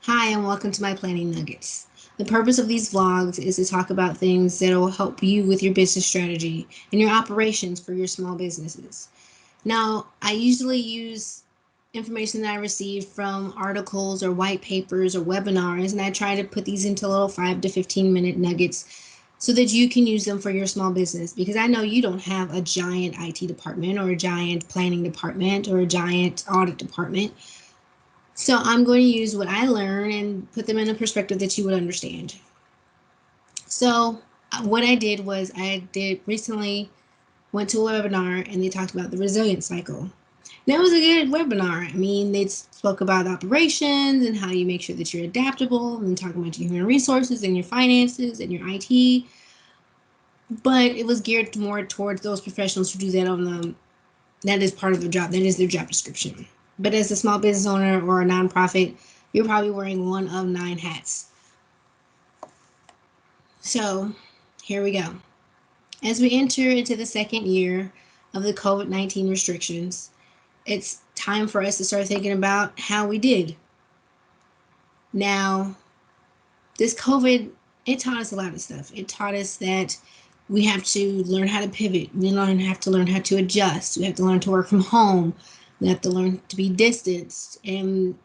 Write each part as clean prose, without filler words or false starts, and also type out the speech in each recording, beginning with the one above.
Hi, and welcome to my planning nuggets. The purpose of these vlogs is to talk about things that will help you with your business strategy and your operations for your small businesses. Now, I usually use information that I receive from articles or white papers or webinars, and I try to put these into little 5 to 15-minute nuggets so that you can use them for your small business. Because I know you don't have a giant IT department or a giant planning department or a giant audit department. So I'm going to use what I learn and put them in a perspective that you would understand. So what I did was I did recently went to a webinar and they talked about the resilience cycle. That was a good webinar. I mean, they spoke about operations and how you make sure that you're adaptable and talking about your human resources and your finances and your IT. But it was geared more towards those professionals who do that on that is part of their job. That is their job description. But as a small business owner or a nonprofit, you're probably wearing one of 9 hats. So here we go. As we enter into the second year of the COVID-19 restrictions, it's time for us to start thinking about how we did. Now, this COVID, it taught us a lot of stuff. It taught us that we have to learn how to pivot. We have to learn how to adjust. We have to learn to work from home. We have to learn to be distanced and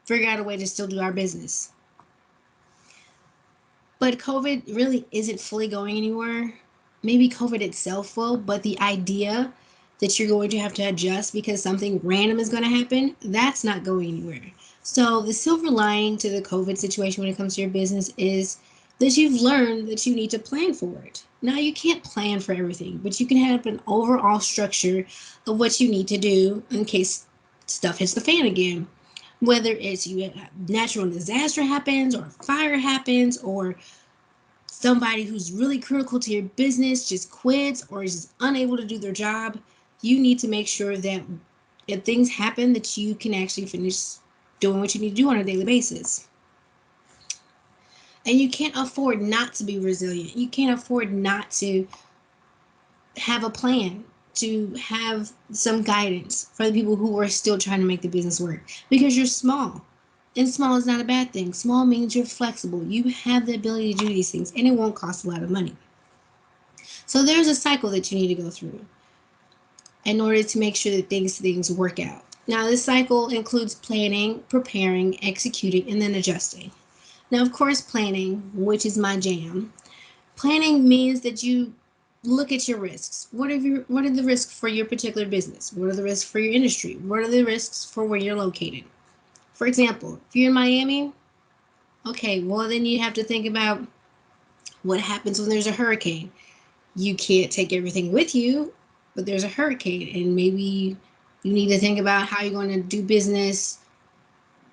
figure out a way to still do our business. But COVID really isn't fully going anywhere. Maybe COVID itself will, but the idea that you're going to have to adjust because something random is going to happen, that's not going anywhere. So, the silver lining to the COVID situation when it comes to your business is that you've learned that you need to plan for it. Now, you can't plan for everything, but you can have an overall structure of what you need to do in case stuff hits the fan again. Whether it's you natural disaster happens or fire happens or somebody who's really critical to your business just quits or is just unable to do their job, you need to make sure that if things happen that you can actually finish doing what you need to do on a daily basis. And you can't afford not to be resilient. You can't afford not to have a plan, to have some guidance for the people who are still trying to make the business work because you're small. And small is not a bad thing. Small means you're flexible. You have the ability to do these things and it won't cost a lot of money. So there's a cycle that you need to go through in order to make sure that things work out. Now, this cycle includes planning, preparing, executing, and then adjusting. Now, of course, planning, which is my jam, planning means that you look at your risks. What are the risks for your particular business? What are the risks for your industry? What are the risks for where you're located? For example, if you're in Miami, okay, well then you have to think about what happens when there's a hurricane. You can't take everything with you, but there's a hurricane, and maybe you need to think about how you're going to do business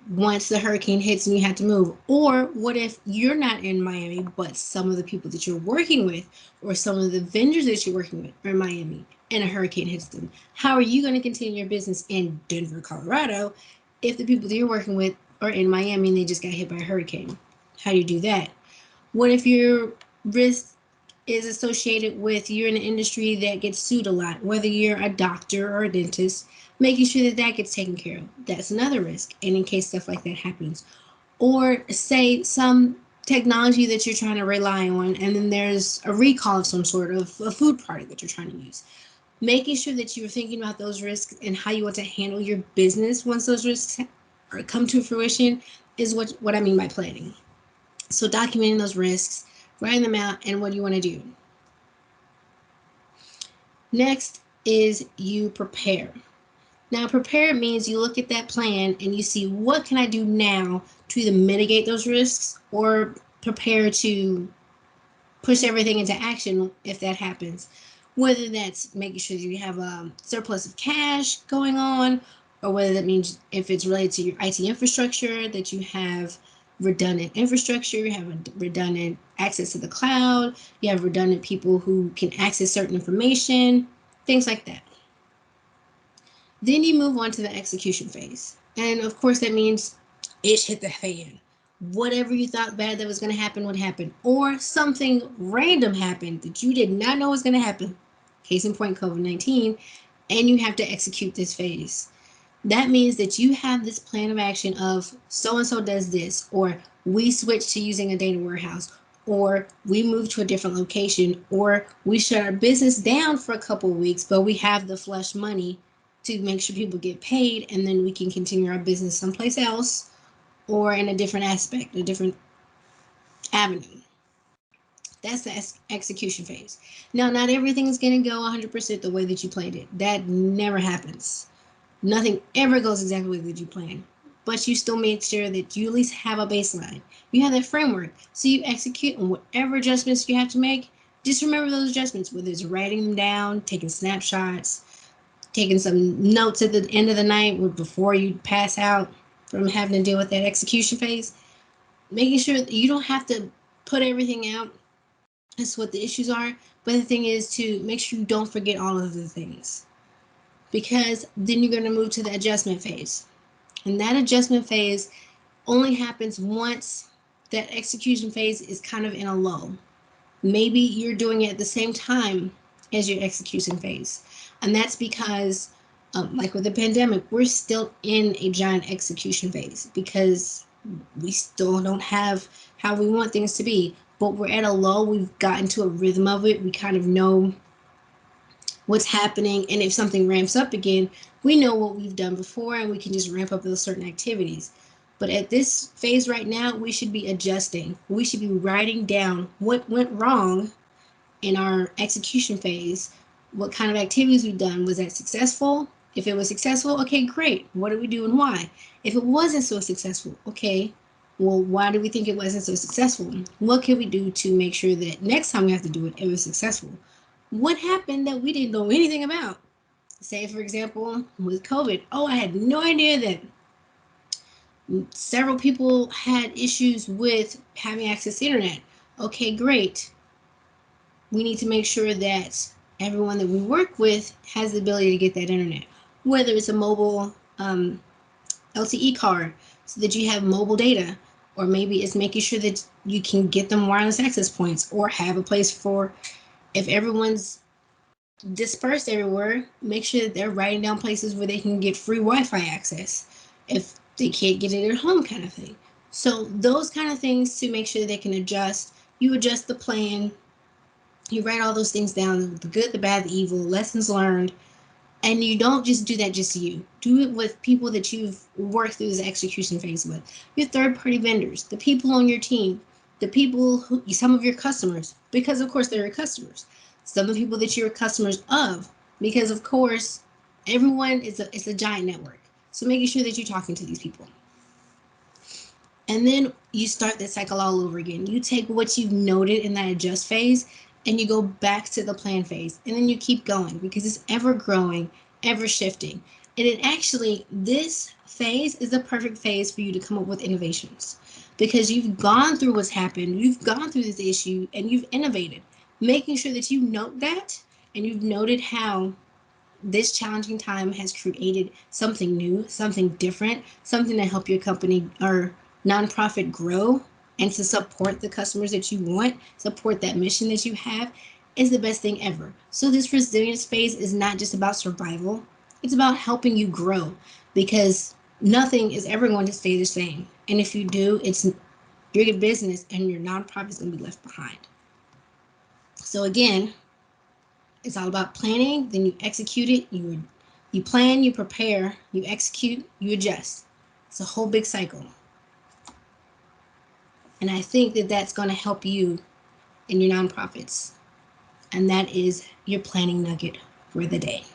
once the hurricane hits and you have to move. Or what if you're not in Miami, but some of the people that you're working with or some of the vendors that you're working with are in Miami and a hurricane hits them? How are you going to continue your business in Denver, Colorado, if the people that you're working with are in Miami and they just got hit by a hurricane? How do you do that? What if your risk is associated with you're in an industry that gets sued a lot, whether you're a doctor or a dentist, making sure that that gets taken care of? That's another risk. And in case stuff like that happens, or say some technology that you're trying to rely on, and then there's a recall of some sort of a food product that you're trying to use. Making sure that you're thinking about those risks and how you want to handle your business once those risks come to fruition is what I mean by planning. So documenting those risks, writing them out, and what do you want to do. Next is you prepare. Now, prepare means you look at that plan and you see what can I do now to either mitigate those risks or prepare to push everything into action if that happens. Whether that's making sure you have a surplus of cash going on, or whether that means if it's related to your IT infrastructure, that you have redundant infrastructure, you have a redundant access to the cloud, you have redundant people who can access certain information, things like that. Then you move on to the execution phase. And of course, that means it hit the fan. Whatever you thought bad that was going to happen would happen. Or something random happened that you did not know was going to happen. Case in point, COVID-19. And you have to execute this phase. That means that you have this plan of action of so and so does this, or we switch to using a data warehouse, or we move to a different location, or we shut our business down for a couple of weeks, but we have the flush money to make sure people get paid, and then we can continue our business someplace else or in a different aspect, a different avenue. That's the execution phase. Now, not everything's going to go 100% the way that you planned it. That never happens. Nothing ever goes exactly the way that you plan. But you still make sure that you at least have a baseline. You have that framework. So you execute on whatever adjustments you have to make. Just remember those adjustments, whether it's writing them down, taking snapshots, taking some notes at the end of the night before you pass out from having to deal with that execution phase. Making sure that you don't have to put everything out. That's what the issues are. But the thing is to make sure you don't forget all of the things, because then you're going to move to the adjustment phase. And that adjustment phase only happens once that execution phase is kind of in a lull. Maybe you're doing it at the same time as your execution phase. And that's because, like with the pandemic, we're still in a giant execution phase because we still don't have how we want things to be. But we're at a lull. We've gotten to a rhythm of it. We kind of know what's happening, and if something ramps up again, we know what we've done before and we can just ramp up those certain activities. But at this phase right now, we should be adjusting. We should be writing down what went wrong in our execution phase, what kind of activities we've done. Was that successful? If it was successful, okay, great. What did we do and why? If it wasn't so successful, okay, well, why do we think it wasn't so successful? What can we do to make sure that next time we have to do it, it was successful? What happened that we didn't know anything about? Say, for example, with COVID. Oh, I had no idea that several people had issues with having access to internet. Okay, great. We need to make sure that everyone that we work with has the ability to get that internet, whether it's a mobile LTE card so that you have mobile data, or maybe it's making sure that you can get them wireless access points, or have a place for, if everyone's dispersed everywhere, make sure that they're writing down places where they can get free Wi-Fi access if they can't get it at home, kind of thing. So those kind of things to make sure they can adjust. You adjust the plan. You write all those things down: the good, the bad, the evil, lessons learned. And you don't just do that just you. Do it with people that you've worked through this execution phase with. Your third-party vendors, the people on your team, the people who, some of your customers, because of course they're your customers. Some of the people that you're customers of, because of course everyone is a giant network. So making sure that you're talking to these people. And then you start that cycle all over again. You take what you've noted in that adjust phase and you go back to the plan phase. And then you keep going because it's ever growing, ever shifting. And it actually, this phase is the perfect phase for you to come up with innovations, because you've gone through what's happened, you've gone through this issue, and you've innovated. Making sure that you note that, and you've noted how this challenging time has created something new, something different, something to help your company or nonprofit grow and to support the customers that you want, support that mission that you have, is the best thing ever. So this resilience phase is not just about survival. It's about helping you grow, because nothing is ever going to stay the same. And if you do, it's your business and your nonprofit is going to be left behind. So again, it's all about planning, then you execute it. You plan, you prepare, you execute, you adjust. It's a whole big cycle. And I think that that's going to help you in your nonprofits. And that is your planning nugget for the day.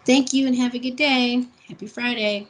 Thank you and have a good day. Happy Friday.